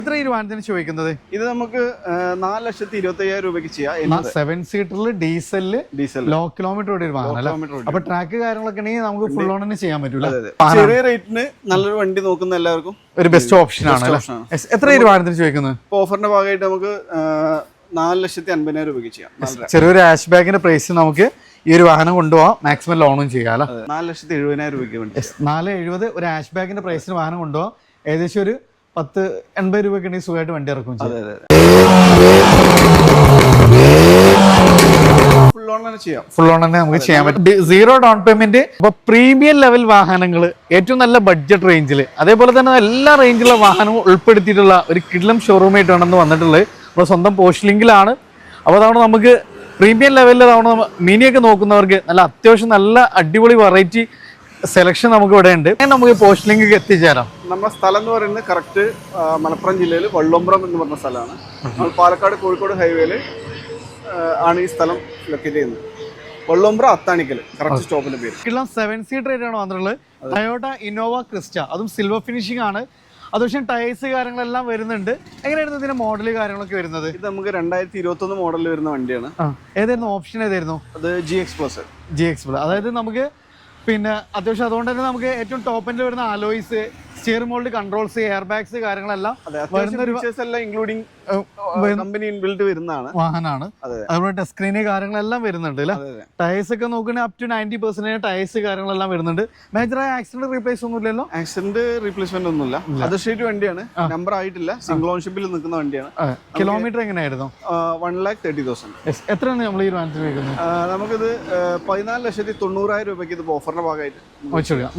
എത്ര ഈ വാഹനത്തിന് ചോദിക്കുന്നത്? ഇത് നമുക്ക് 4,25,000 രൂപയ്ക്ക് ചെയ്യാം. 7 സീറ്ററിൽ ഡീസൽ ലോ കിലോമീറ്റർ ഓടിയ വാഹനം. അപ്പൊ ട്രാക്ക് കാര്യങ്ങളൊക്കെ ഉണ്ടെങ്കിൽ നമുക്ക് ഫുൾ ഓൺ തന്നെ ചെയ്യാൻ പറ്റൂല. ചെറിയ റേറ്റിന് നല്ലൊരു വണ്ടി നോക്കുന്ന എല്ലാവർക്കും ഒരു ബെസ്റ്റ് ഓപ്ഷൻ ആണ്. എത്ര ഈ വാഹനത്തിന് ചോദിക്കുന്നത്? ഓഫറിന്റെ ഭാഗമായിട്ട് നമുക്ക് 4,50,000 രൂപയ്ക്ക് ചെയ്യാം. ചെറിയൊരു ഹാഷ് ബാഗിന്റെ പ്രൈസ് നമുക്ക് ഈ ഒരു വാഹനം കൊണ്ടുപോകാം, മാക്സിമം ലോണും ചെയ്യാം. 4,70,000 രൂപയ്ക്ക് വേണ്ടി 470 ഒരു ഹാഷ് ബാഗിന്റെ പ്രൈസിന് വാഹനം കൊണ്ടുപോകാം. ഏകദേശം ഒരു 10-80 രൂപയ്ക്ക് ഉണ്ടെങ്കിൽ സുഖമായിട്ട് വണ്ടി ഇറക്കും. ഫുൾ ഓൺ തന്നെ നമുക്ക് ചെയ്യാൻ പറ്റും. 0 ഡൗൺ പേയ്മെന്റ്. അപ്പൊ പ്രീമിയം ലെവൽ വാഹനങ്ങൾ ഏറ്റവും നല്ല ബഡ്ജറ്റ് റേഞ്ചിൽ, അതേപോലെ തന്നെ എല്ലാ റേഞ്ചിലുള്ള വാഹനവും ഉൾപ്പെടുത്തിയിട്ടുള്ള ഒരു കിഡ്ലം ഷോറൂമായിട്ടാണെന്ന് വന്നിട്ടുള്ളത്. നമ്മുടെ സ്വന്തം പോസ്റ്റ് ലിങ്കിലാണ്. അപ്പോൾ അതാണ് നമുക്ക് പ്രീമിയം ലെവലിൽ തവണ മിനിയൊക്കെ നോക്കുന്നവർക്ക് നല്ല അത്യാവശ്യം നല്ല അടിപൊളി വെറൈറ്റി സെലക്ഷൻ നമുക്ക് ഇവിടെ ഉണ്ട്. നമുക്ക് പോസ്റ്റ് ലിങ്ക് എത്തിച്ചേരാം. നമ്മുടെ സ്ഥലം എന്ന് പറയുന്നത് കറക്റ്റ് മലപ്പുറം ജില്ലയിൽ വള്ളുമ്പ്രം എന്ന് പറഞ്ഞ സ്ഥലമാണ്. നമ്മൾ പാലക്കാട് കോഴിക്കോട് ഹൈവേയിൽ ആണ് ഈ സ്ഥലം ലൊക്കേറ്റ് ചെയ്യുന്നത്. വള്ളുമ്പ്രം അത്താണിക്കൽ കറക്റ്റ് സ്റ്റോപ്പിന്റെ പേര്. 7 സീറ്റർ ആയിട്ടാണ് വന്നിട്ടുള്ളത്. ടൊയോട്ട ഇന്നോവ ക്രിസ്റ്റ, അതും സിൽവർ ഫിനിഷിംഗ് ആണ്. അതുപക്ഷെ ടയേഴ്സ് കാര്യങ്ങളെല്ലാം വരുന്നുണ്ട്. എങ്ങനെയായിരുന്നു ഇതിന്റെ മോഡൽ കാര്യങ്ങളൊക്കെ വരുന്നത്? ഇത് നമുക്ക് 2021 മോഡലിൽ വരുന്ന വണ്ടിയാണ്. ഏതായിരുന്നു ഓപ്ഷൻ? ഏതായിരുന്നു അത്? GX Plus. അതായത് നമുക്ക് പിന്നെ അത്യാവശ്യം അതുകൊണ്ട് തന്നെ നമുക്ക് ഏറ്റവും ടോപ്പ് എൻഡിൽ വരുന്ന alloys, steering mould controls, air bags കാര്യങ്ങളെല്ലാം ഇൻക്ലൂഡിംഗ് കമ്പനി ഇൻബിൽഡ് വരുന്നതാണ് വാഹനമാണ്. അതുപോലെ ടച്ച് സ്ക്രീന് കാര്യങ്ങളെല്ലാം വരുന്നുണ്ട്. ടയേഴ്സ് ഒക്കെ നോക്കുകയാണെങ്കിൽ അപ് ടു 90% ടയേഴ്സ് കാര്യങ്ങളെല്ലാം വരുന്നുണ്ട്. മേജറായ ആക്സിഡന്റ് റീപ്ലേസ് ഒന്നും ഇല്ലല്ലോ? ആക്സിഡന്റ് റീപ്ലേസ്മെന്റ് ഒന്നുമില്ല. അതർ സ്റ്റേറ്റ് വണ്ടിയാണ്, നമ്പർ ആയിട്ടില്ല, സിംഗിൾ ഓൺഷിപ്പിൽ നിൽക്കുന്ന വണ്ടിയാണ്. കിലോമീറ്റർ എങ്ങനെയായിരുന്നു? 1,30,000. എത്രയാണ് നമ്മൾ ഈ വാഹനത്തിൽ വെക്കുന്നത്? നമുക്കിത് 14,90,000 രൂപയ്ക്ക് ഇത് ഓഫറിന്റെ ഭാഗമായിട്ട്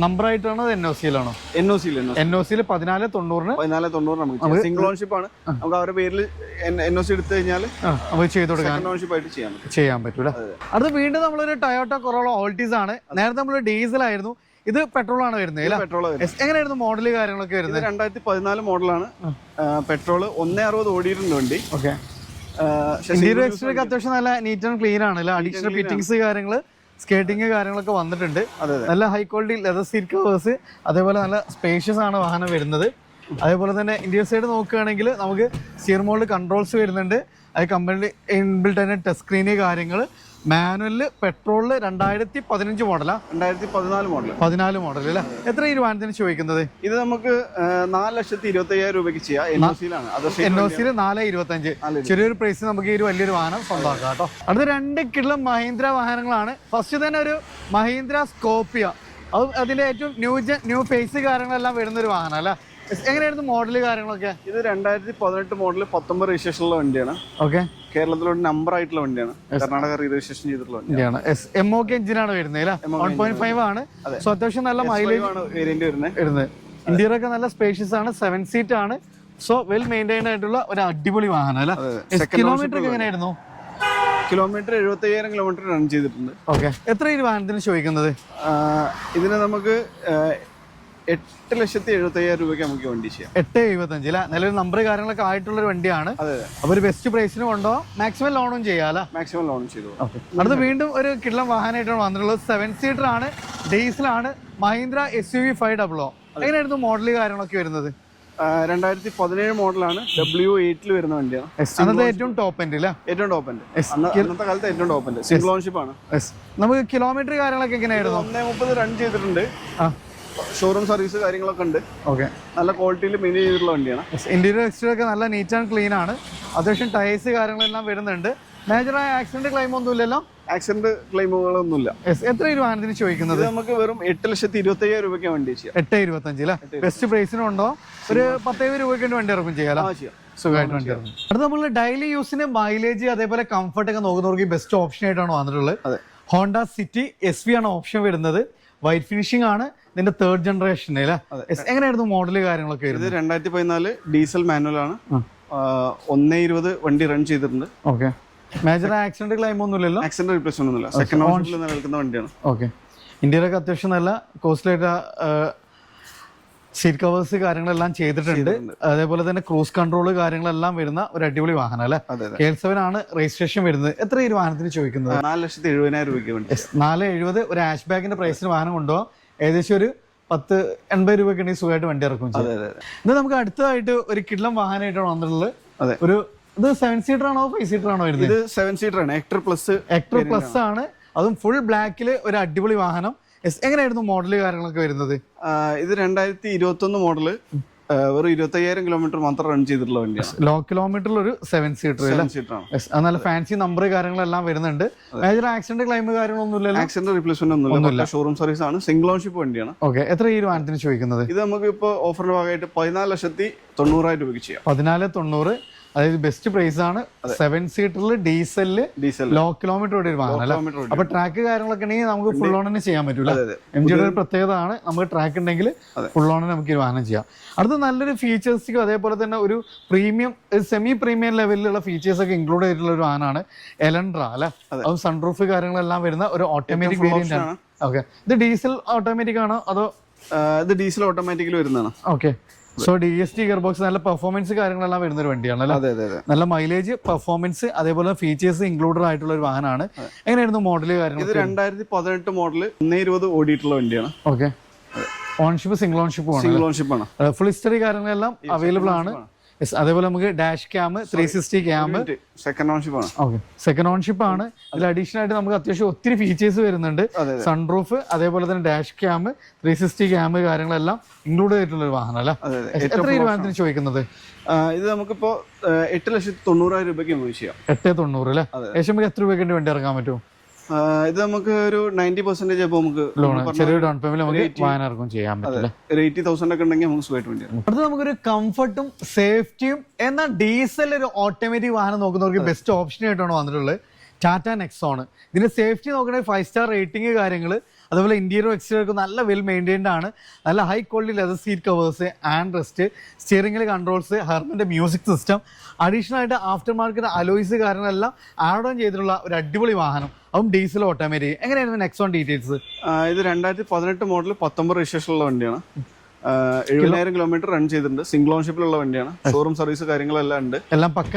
നമ്പർ ആയിട്ടാണോ NOC-ലാണോ? NOC-ൽ 14,90. 14,90 നമുക്ക് സിംഗിൾ ഓൺഷിപ്പ് ആണ്. നമുക്ക് അവരുടെ പേരിൽ NOC എടുത്തു കഴിഞ്ഞാൽ ചെയ്യാൻ പറ്റൂല. അത് വീണ്ടും നമ്മളൊരു ടൊയോട്ട കൊറോള ഓൾട്ടീസ് ആണ്. നേരത്തെ നമ്മൾ ഡീസൽ ആയിരുന്നു, ഇത് പെട്രോൾ ആണ് വരുന്നത്. പെട്രോൾ എങ്ങനെയായിരുന്നു മോഡൽ കാര്യങ്ങളൊക്കെ വരുന്നത്? 2014 മോഡലാണ്. പെട്രോൾ 160 ഓടിയിട്ടുണ്ട് വണ്ടി. ഓക്കെ. ഇന്റീരിയർ എക്സ്റ്റീരിയർ അത്യാവശ്യം നല്ല നീറ്റ് ആൻഡ് ക്ലീൻ ആണ്. അഡീഷണൽ ഫിറ്റിംഗ്സ് കാര്യങ്ങള്, സ്കേറ്റിംഗ് കാര്യങ്ങളൊക്കെ വന്നിട്ടുണ്ട്. നല്ല high quality leather seat covers, അതേപോലെ നല്ല സ്പേഷ്യസ് ആണ് വാഹനം വരുന്നത്. അതേപോലെ തന്നെ ഇന്ത്യൻ സൈഡ് നോക്കുകയാണെങ്കിൽ നമുക്ക് സ്റ്റിയറിംഗ് മോൾഡ് കൺട്രോൾസ് വരുന്നുണ്ട്. അത് കമ്പനി ഇൻബിൽറ്റ് തന്നെ ടച്ച് സ്ക്രീന് കാര്യങ്ങൾ. മാനുവലില് പെട്രോളില് 2015 മോഡലാ? 2014 മോഡൽ അല്ലേ? എത്ര ഈ വാഹനത്തിന് ചോദിക്കുന്നത്? ഇത് നമുക്ക് 4,25,000 രൂപയ്ക്ക് ചെയ്യാം. NOC-ൽ 4,25. ചെറിയൊരു പ്രൈസ് നമുക്ക് ഈ ഒരു വലിയൊരു വാഹനം സ്വന്തമാക്കാം കേട്ടോ. അടുത്ത 2 കിലോ മഹീന്ദ്ര വാഹനങ്ങളാണ്. ഫസ്റ്റ് തന്നെ ഒരു മഹീന്ദ്ര സ്കോർപിയോ, അത് അതിന്റെ ഏറ്റവും ന്യൂ ഫേസ് കാര്യങ്ങളെല്ലാം വരുന്നൊരു വാഹനം അല്ലേ? എങ്ങനെയായിരുന്നു മോഡല് കാര്യങ്ങളൊക്കെ? ഇത് 2018 മോഡൽ 19 രജിസ്ട്രേഷനുള്ള വണ്ടിയാണ്. ഓക്കെ. കേരളത്തിലോട്ട് നമ്പർ ആയിട്ടുള്ള വണ്ടിയാണ്. കർണാടക രജിസ്ട്രേഷൻ ചെയ്തിട്ടുള്ള വണ്ടിയാണ്. MOK എഞ്ചിനാണ് വരുന്നത്. 1.5 ആണ്. സോ അത്യാവശ്യം നല്ല മൈലേജ് വേരിയന്റ് വരുന്നത്. ഇന്റീരിയർ ഒക്കെ നല്ല സ്പേഷ്യസ് ആണ്. 7 സീറ്റ് ആണ്. സോ വെൽ മെയിൻറ്റൈൻഡ് ആയിട്ടുള്ള ഒരു അടിപൊളി വാഹനം അല്ലേ? കിലോമീറ്റർ ഒക്കെ എങ്ങനെയായിരുന്നു? കിലോമീറ്റർ 75,000 കിലോമീറ്റർ റൺ ചെയ്തിട്ടുണ്ട്. ഓക്കെ. എത്ര ഈ വാഹനത്തിന് ചോദിക്കുന്നത്? ഇതിന് നമുക്ക് 8,75,000 രൂപയ്ക്ക് നമുക്ക് വണ്ടി ചെയ്യാം. 8,75 അല്ലേ? നല്ലൊരു നമ്പർ കാര്യങ്ങളൊക്കെ ആയിട്ടുള്ള ഒരു വണ്ടിയാണ്. അപ്പൊ ഒരു ബെസ്റ്റ് പ്രൈസിന് കൊണ്ടോ മാക്സിമം ലോണും ചെയ്യാം. മാക്സിമം ലോൺ ചെയ്തു. അടുത്ത് വീണ്ടും ഒരു കിഡ്ലം വാഹനമായിട്ടാണ് വന്നിട്ടുള്ളത്. 7 സീറ്റർ ആണ്, ഡീസലാണ്, മഹീന്ദ്ര SUV 500. എങ്ങനെയായിരുന്നു മോഡല് കാര്യങ്ങളൊക്കെ വരുന്നത്? 2017 മോഡലാണ്. W8 വരുന്ന വണ്ടിയാണ്. അന്നത്തെ ഏറ്റവും ടോപ്പ് എൻഡ് അല്ലേ? ഏറ്റവും ടോപ്പ് എൻഡ്. അന്നത്തെ കാലത്ത് ഏറ്റവും ടോപ്പ് എൻഡ്. സിംഗിൾ ഓൺഷിപ്പ് ആണ്. നമുക്ക് കിലോമീറ്റർ കാര്യങ്ങളൊക്കെ എങ്ങനെയായിരുന്നു? 130 റൺ ചെയ്തിട്ടുണ്ട്. ഷോറൂം സർവീസ് കാര്യങ്ങളൊക്കെ ഉണ്ട്. ഓക്കെ. നല്ല ക്വാളിറ്റിയിൽ മെയിൻറ്റെയിൻ ചെയ്തിട്ടുള്ള വണ്ടിയാണ്. ഇന്റീരിയർ എക്സ്റ്റീരിയർ ഒക്കെ നല്ല നീറ്റ് ആൻഡ് ക്ലീൻ ആണ്. അത്യാവശ്യം ടയേഴ്സ് കാര്യങ്ങളെല്ലാം വരുന്നുണ്ട്. മേജറായ ആക്സിഡന്റ് ക്ലെയിം ഒന്നും ഇല്ലല്ലോ? ആക്സിഡന്റ് ക്ലെയിമുകളൊന്നുമില്ല. എത്ര ഈ വാഹനത്തിന് ചോദിക്കുന്നത്? നമുക്ക് വെറും 8,25,000 രൂപയ്ക്ക് വണ്ടി ചെയ്യാം. 8,25 അല്ലേ? ബെസ്റ്റ് പ്രൈസിനും ഉണ്ടോ? ഒരു 10,000 രൂപയ്ക്ക് വണ്ടി ഇറക്കും ചെയ്യാലോ? സുഖമായിട്ട് വണ്ടി ഇറക്കും. അടുത്ത നമ്മൾ ഡെയിലി യൂസിന് മൈലേജ് അതേപോലെ കംഫർട്ട് ഒക്കെ നോക്കുന്നവർക്ക് ബെസ്റ്റ് ഓപ്ഷൻ ആയിട്ടാണ് വന്നിട്ടുള്ളത്. ഹോണ്ട സിറ്റി SV ആണ് ഓപ്ഷൻ വരുന്നത്. വൈറ്റ് ഫിനിഷിംഗ് ആണ്. ഇതിന്റെ 3rd ജനറേഷൻ അല്ലേ? എങ്ങനെയായിരുന്നു മോഡല് കാര്യങ്ങളൊക്കെ? ഇത് 2014 ഡീസൽ മാനുവൽ ആണ്. 120 വണ്ടി റൺ ചെയ്തിട്ടുണ്ട്. ഓക്കെ. മേജർ ആക്സിഡന്റ് ക്ലെയിം ഒന്നും ഇല്ലല്ലോ? ആക്സിഡന്റ് റീപ്ലേസ്മെന്റ് ഒന്നുമില്ല. സെക്കൻഡ് ഓൺഷിപ്പിൽ നിലനിൽക്കുന്ന വണ്ടിയാണ്. ഓക്കെ. ഇന്ത്യയിലൊക്കെ അത്യാവശ്യം നല്ല കോസ്റ്റ്ലി ആയിട്ട് സീറ്റ് കവേഴ്സ് കാര്യങ്ങളെല്ലാം ചെയ്തിട്ടുണ്ട്. അതേപോലെ തന്നെ ക്രൂസ് കൺട്രോൾ കാര്യങ്ങളെല്ലാം വരുന്ന ഒരു അടിപൊളി വാഹനം അല്ലേ? KL7 ആണ് രജിസ്ട്രേഷൻ വരുന്നത്. എത്ര ഈ വാഹനത്തിന് ചോദിക്കുന്നത്? 4,70,000 രൂപയ്ക്ക് വേണ്ടി. 470 ഒരു ഹാഷ് ബാഗിന്റെ പ്രൈസിന് വാഹനം കൊണ്ടുപോകാം. ഏകദേശം ഒരു 10-80 രൂപയ്ക്ക് ഉണ്ടെങ്കിൽ സുഖമായിട്ട് വണ്ടി ഇറക്കും ചെയ്യും. ഇത് നമുക്ക് അടുത്തതായിട്ട് ഒരു കിഡ്ലം വാഹനമായിട്ടാണ് വന്നിട്ടുള്ളത്. ഒരു ഇത് 7 സീറ്റർ ആണോ 5 സീറ്റർ ആണോ വരുന്നത്? ഇത് 7 സീറ്റർ ആണ്. എക്ടർ പ്ലസ് ആണ്. അതും ഫുൾ ബ്ലാക്കില് ഒരു അടിപൊളി വാഹനം. എങ്ങനെയായിരുന്നു മോഡല് കാര്യങ്ങളൊക്കെ വരുന്നത്? ഇത് 2021 മോഡല്, വെറും 25,000 കിലോമീറ്റർ മാത്രം റൺ ചെയ്തിട്ടുള്ള വണ്ടിയാണ്. ലോ കിലോമീറ്ററിൽ ഒരു 7 സീറ്റർ നല്ല ഫാൻസി നമ്പർ കാര്യങ്ങളെല്ലാം വരുന്നുണ്ട്. മേജർ ആക്സിഡന്റ് ക്ലൈം കാര്യങ്ങളൊന്നും ഇല്ലല്ലോ? ആക്സിഡന്റ് റീപ്ലേസ്മെന്റ് ഒന്നുമില്ല. ഷോറൂം സർവീസ് ആണ്. സിംഗിൾ ഓൺഷിപ്പ് വണ്ടിയാണ്. ഓക്കെ, എത്ര ഈ വാഹനത്തിന് ചോദിക്കുന്നത്? ഇത് നമുക്ക് ഇപ്പൊ ഓഫറിന്റെ ഭാഗമായിട്ട് 14,90,000 രൂപയ്ക്ക് ചെയ്യാം. 14,90,000, അതായത് ബെസ്റ്റ് പ്രൈസ് ആണ്. 7 സീറ്ററിൽ ഡീസൽ ലോ കിലോമീറ്റർ ഓടിയ ഒരു വാഹനം. അപ്പൊ ട്രാക്ക് കാര്യങ്ങളൊക്കെ ഉണ്ടെങ്കിൽ നമുക്ക് ഫുൾ ഓൺ തന്നെ ചെയ്യാൻ പറ്റൂല. MGയുടെ ഒരു പ്രത്യേകത ആണ്, നമുക്ക് ട്രാക്ക് ഉണ്ടെങ്കിൽ ഫുൾ ഓൺ നമുക്ക് ഈ വാഹനം ചെയ്യാം. അടുത്ത നല്ലൊരു ഫീച്ചേഴ്സിക്കും അതേപോലെ തന്നെ ഒരു പ്രീമിയം സെമി പ്രീമിയം ലെവലിലുള്ള ഫീച്ചേഴ്സ് ഒക്കെ ഇൻക്ലൂഡ് ചെയ്തിട്ടുള്ള ഒരു വാഹനമാണ് എലൻഡ്ര അല്ലെ. അതും സൺറൂഫ് കാര്യങ്ങളെല്ലാം വരുന്ന ഒരു ഓട്ടോമാറ്റിക് വേരിയന്റ് ആണ്. ഓക്കെ, ഇത് ഡീസൽ ഓട്ടോമാറ്റിക് ആണോ അതോ? ഇത് ഡീസൽ ഓട്ടോമാറ്റിക്കലി വരുന്നതാണ്. Okay, so DST gear box, നല്ല പെർഫോമൻസ് കാര്യങ്ങളെല്ലാം വരുന്ന ഒരു വണ്ടിയാണ് അല്ലേ? നല്ല മൈലേജ്, പെർഫോമൻസ്, അതേപോലെ ഫീച്ചേഴ്സ് ഇൻക്ലൂഡഡ് ആയിട്ടുള്ള ഒരു വാഹനമാണ്. എങ്ങനെയായിരുന്നു മോഡല് കാര്യങ്ങൾ? ഇത് 2018 മോഡല് 120 ഓടിയിട്ടുള്ള വണ്ടിയാണ്. ഓക്കെ, ഓൺഷിപ്പ് സിംഗിൾ ഓൺഷിപ്പ് ആണ്. ഫുൾ ഹിസ്റ്ററി കാര്യങ്ങളെല്ലാം അവൈലബിൾ ആണ്. അതേപോലെ നമുക്ക് dash cam, 360 cam, second ownership ആണ്. ഓക്കെ, സെക്കൻഡ് ഓൺഷിപ്പ് ആണ്. ഇതിൽ അഡീഷണൽ ആയിട്ട് നമുക്ക് അത്യാവശ്യം ഒത്തിരി ഫീച്ചേഴ്സ് വരുന്നുണ്ട്. സൺറൂഫ്, അതേപോലെ തന്നെ ഡാഷ് ക്യാം, 360 ക്യാം കാര്യങ്ങളെല്ലാം ഇൻക്ലൂഡ് ചെയ്തിട്ടുള്ള ഒരു വാഹനം അല്ലേ? എത്ര ഈ വാഹനത്തിന് ചോദിക്കുന്നത്? ഇത് നമുക്കിപ്പോ 8,90,000 രൂപയ്ക്ക് നമുക്ക് ചെയ്യാം. 8,90,000 അല്ലേ? ഏകദേശം നമുക്ക് എത്ര രൂപയ്ക്ക് വണ്ടി ഇറക്കാൻ പറ്റും? ഇത് നമുക്ക് ഒരു 90% നമുക്ക് ചെറിയ ഡൗൺ പേയ്മെന്റ് നമുക്ക് വാഹനം ഇറക്കും ചെയ്യാൻ പറ്റില്ല. 80,000 ഒക്കെ ഉണ്ടെങ്കിൽ നമുക്ക് സുഖമായിട്ട് വണ്ടി. അടുത്ത നമുക്കൊരു കംഫർട്ടും സേഫ്റ്റിയും എന്നാൽ ഡീസൽ ഒരു ഓട്ടോമാറ്റിക് വാഹനം നോക്കുന്നവർക്ക് ബെസ്റ്റ് ഓപ്ഷൻ ആയിട്ടാണ് വന്നിട്ടുള്ളത്. ടാറ്റ നെക്സോൺ. ഇതിന്റെ സേഫ്റ്റി നോക്കണമെങ്കിൽ 5 സ്റ്റാർ റേറ്റിംഗ് കാര്യങ്ങൾ, അതുപോലെ ഇന്റീരിയർ എക്സ്റ്റീരിയർ നല്ല വെൽ മെയിൻറ്റൈൻഡ് ആണ്. നല്ല high quality leather seat covers, and rest, സ്റ്റിയറിംഗിൽ കൺട്രോൾസ്, ഹെർമന്റെ മ്യൂസിക് സിസ്റ്റം, അഡീഷണൽ ആയിട്ട് ആഫ്റ്റർ മാർക്കറ്റ് അലോയ്സ് കാര്യങ്ങളെല്ലാം ആഡ് ഓൺ ചെയ്തിട്ടുള്ള ഒരു അടിപൊളി വാഹനം. അതും ഡീസൽ ഓട്ടോമാറ്റിക്. എങ്ങനെയായിരുന്നു നെക്സോൺ ഡീറ്റെയിൽസ്? ഇത് 2018 മോഡൽ 19 രജിസ്ട്രേഷൻ ഉള്ള വണ്ടിയാണ്. 70,000 കിലോമീറ്റർ റൺ ചെയ്തിട്ടുണ്ട്. സിംഗിൾ ഓൺഷിപ്പിലുള്ള വണ്ടിയാണ്. ഷോറൂം സർവീസ് കാര്യങ്ങളെല്ലാം ഉണ്ട്. എല്ലാം പക്ക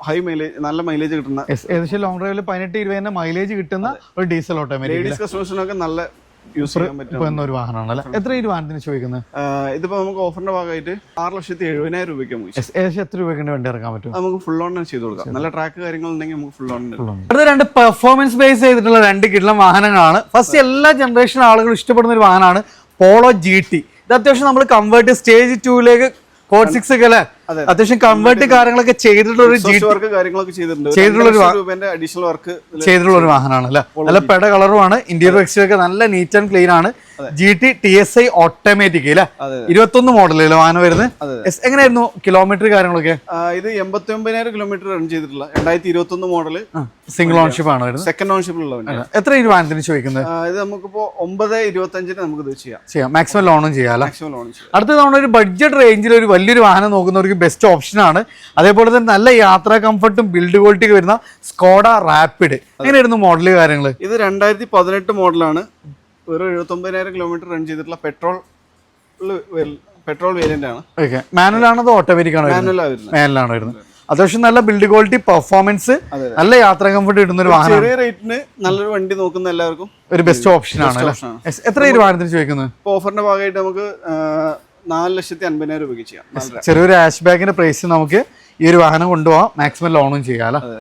ഹൈ മൈലേജ്, നല്ല മൈലേജ് കിട്ടുന്ന, ഏകദേശം ലോങ് ഡ്രൈവിൽ 18-20 മൈലേജ് കിട്ടുന്ന ഒരു ഡീസൽ ഓട്ടോമാറ്റിക് കസ്റ്റമേഴ്സിനൊക്കെ നല്ല യൂസ് ചെയ്യാൻ പറ്റുന്ന ഒരു വാഹനമാണല്ലേ? എത്ര ഈ വാഹനത്തിന് ചോദിക്കുന്നത്? ഇതിപ്പോ നമുക്ക് ഓഫറിന്റെ ഭാഗമായിട്ട് 6,70,000 രൂപയ്ക്ക് ഏകദേശം എത്ര രൂപയ്ക്ക് വണ്ടി ഇറക്കാൻ പറ്റും? നമുക്ക് ഫുൾ ഓൺ ചെയ്ത് കൊടുക്കാം. നല്ല ട്രാക്ക് കാര്യങ്ങൾ ഉണ്ടെങ്കിൽ നമുക്ക് ഫുൾ ഓൺ. അടുത്ത രണ്ട് പെർഫോമൻസ് ബേസ് ചെയ്തിട്ടുള്ള 2 കിഡ്ലം വാഹനങ്ങളാണ്. ഫസ്റ്റ് എല്ലാ ജനറേഷൻ ആളുകളും ഇഷ്ടപ്പെടുന്ന ഒരു വാഹനമാണ് പോളോ GT. ഇത് അത്യാവശ്യം നമ്മൾ കൺവേർട്ട് സ്റ്റേജ് 2ലേക്ക് കോഡ് 6 ഒക്കെ അല്ലേ, അത്യാവശ്യം കൺവേർട്ട് കാര്യങ്ങളൊക്കെ ചെയ്തിട്ടുള്ള ഒരു വാഹനമാണ് അല്ലെ. നല്ല പെട കളറുമാണ്. ഇന്റീരിയർ എക്സ്റ്റീരിയർ ഒക്കെ നല്ല നീറ്റ് ആൻഡ് ക്ലീൻ ആണ്. GT TSI ഓട്ടോമാറ്റിക് അല്ലെ. 21 മോഡലല്ലേ വാഹനം വരുന്നത്? എങ്ങനെയായിരുന്നു കിലോമീറ്റർ കാര്യങ്ങളൊക്കെ? ഇത് 89,000 കിലോമീറ്റർ റൺ ചെയ്തിട്ടുള്ള 2021 മോഡല് സിംഗിൾ ഓൺഷിപ്പ് ആണ് വരുന്നത്. സെക്കൻഡ് ഓൺഷിപ്പിലുള്ള. എത്ര ഈ വാഹനത്തിന് ചോദിക്കുന്നത്? ഇത് നമുക്കിപ്പോ 9,25,000 നമുക്ക് ചെയ്യാം. മാക്സിമം ലോണും ചെയ്യാം. അടുത്ത തവണ ഒരു ബഡ്ജറ്റ് റേഞ്ചിൽ ഒരു വലിയൊരു വാഹനം നോക്കുന്നവർക്ക് ബെസ്റ്റ് ഓപ്ഷൻ ആണ്. അതേപോലെ തന്നെ നല്ല യാത്രാ കംഫർട്ടും ബിൽഡ് ക്വാളിറ്റി വരുന്ന സ്കോഡ റാപ്പിഡ്. എങ്ങനെയായിരുന്നു മോഡല് കാര്യങ്ങൾ? ഇത് 2018 മോഡലാണ്. വെറും 79,000 കിലോമീറ്റർ റൺ ചെയ്തിട്ടുള്ള പെട്രോൾ വേരിയന്റ് ആണ്. മാനുവൽ ആണോ ഓട്ടോമാറ്റിക് ആണോ? മാനുവലാണ് വരുന്നത്. അത്യാവശ്യം നല്ല ബിൽഡ് ക്വാളിറ്റി, പെർഫോമൻസ്, നല്ല യാത്രാ കംഫർട്ട് കിട്ടുന്ന ഒരു വാഹനം. ചെറിയ റേറ്റിന് നല്ലൊരു വണ്ടി നോക്കുന്ന എല്ലാവർക്കും ഒരു ബെസ്റ്റ് ഓപ്ഷൻ ആണ്. എത്ര ഈ വാഹനത്തിന് ചോദിക്കുന്നത്? ഓഫറിന്റെ ഭാഗമായിട്ട് നമുക്ക് 4,50,000 രൂപയ്ക്ക് ചെയ്യാം. ചെറിയൊരു ഹാഷ് ബാഗിന്റെ പ്രൈസ് നമുക്ക് ഈ ഒരു വാഹനം കൊണ്ടുപോകാം. മാക്സിമം ലോണും ചെയ്യാം.